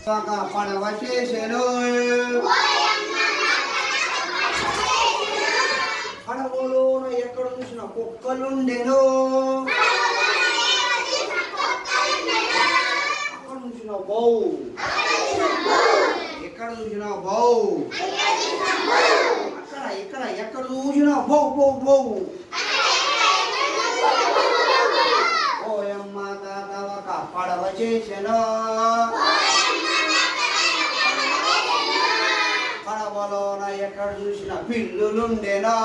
పడవ చేసెను. పడవలోన ఎక్కడ చూసిన కుక్కలుండెను. అక్కడ చూసిన బౌ, ఎక్కడ చూసిన బౌ, అక్కడ ఇక్కడ ఎక్కడ చూసిన బౌ బౌ బౌ. ఓయమ్మ తాత ఒక పడవ చేసెను. పడవలోన ఎక్కడ చూసిన పిల్లులుండెను.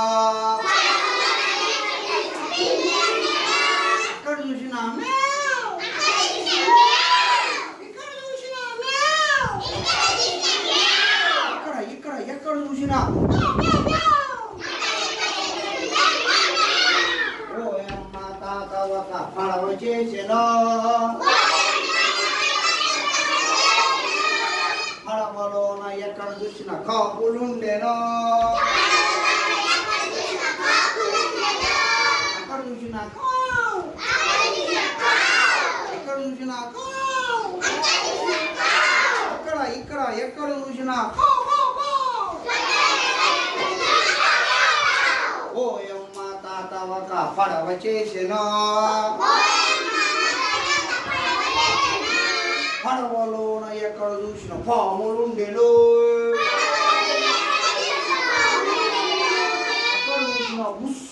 ఎక్కడ చూసిన ఇక్కడ ఇక్కడ ఎక్కడ చూసిన ఓయమ్మ తాత ఒక పడవ చేసెను. పడవలోన ఎక్కడ చూసిన కాపులుండెను. అక్కడ చూసిన ఎక్కడ చూసిన ఇక్కడ ఇక్కడ ఎక్కడ చూసిన ఓయమ్మ తాత ఒక పడవ చేసెను. పడవలోన ఎక్కడ చూసిన పాములుండెను. ఎక్కడ చూసిన బుస్,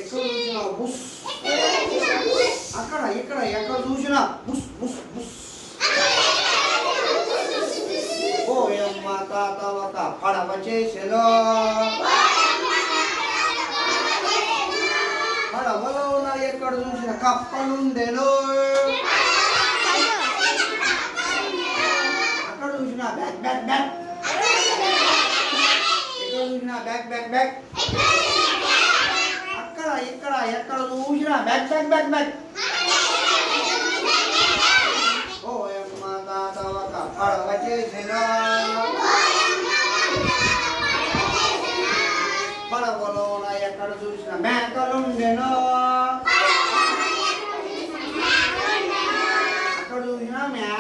ఎక్కడ చూసిన బుస్, అక్కడ ఇక్కడ ఎక్కడ చూసిన బుస్ బుస్ బుస్. ఓయమ్మ తాత ఒక పడవ చేసెను. పడవలోన ఎక్కడ చూసిన కప్పలుండెను. అక్కడ చూసిన బ్యాక్ బ్యాక్ బ్యాక్, ఎక్కడ చూసిన బ్యాక్ బ్యాక్ బ్యాక్, అక్కడ ఇక్కడ ఎక్కడ చూసిన బ్యాక్ బ్యాక్ బ్యాక్ బ్యాక్. ఓయమ్మ తాత ఒక పడవ చేసెను. పడవలోన ఎక్కడ చూసిన మేకలుండెను. అక్కడ చూసిన మ్యా,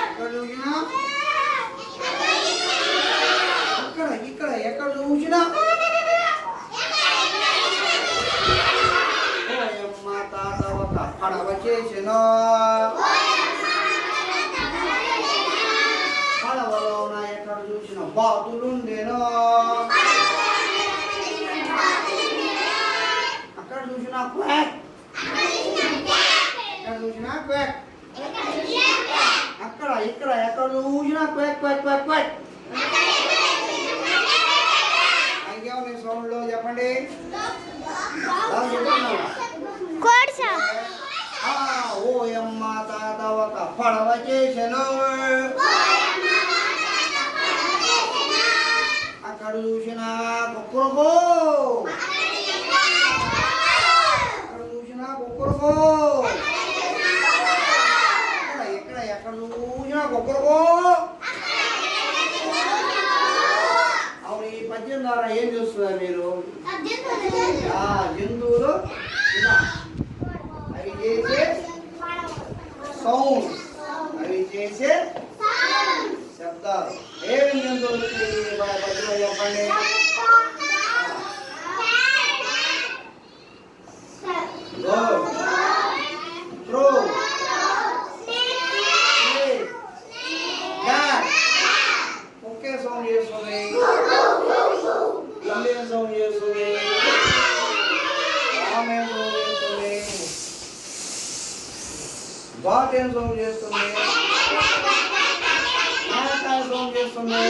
అక్కడ చూసిన ఇక్కడ ఇక్కడ ఎక్కడ చూసిన ఓయమ్మ తాత ఒక పడవ చేసెను. పడవలోన ఎక్కడ చూసిన బాతులుండెను. అక్కడ చూసిన క్వాక్, ఎక్కడ చూసిన క్వాక్, అక్కడ ఇక్కడ ఎక్కడ చూసిన క్వాక్ క్వాక్ క్వాక్ క్వాక్. ఇంకేమన్నా సౌండ్లో చెప్పండి. ఓయమ్మ తాత ఒక పడవ చేసెను. అక్కడ చూసిన కుక్కరుకో, అక్కడ చూసిన కుక్కరుకో, ఇక్కడ ఎక్కడ చూసిన కుక్కరుకో. అవును, ఈ పద్యం ద్వారా ఏం చూస్తున్నారు మీరు? జంతువులు అవి చేసే సౌండ్, అవి చేసే శబ్దాలు. ఏం జంతువులు పద్యంలో చెప్పండి. ఒకే సౌండ్ చేస్తుంది, ఇండియన్ సౌండ్ చేస్తుంది, ఆమె సౌండ్ చేస్తుంది, బాట్ ఏం సౌండ్ చేస్తుంది, సౌండ్ చేస్తుంది.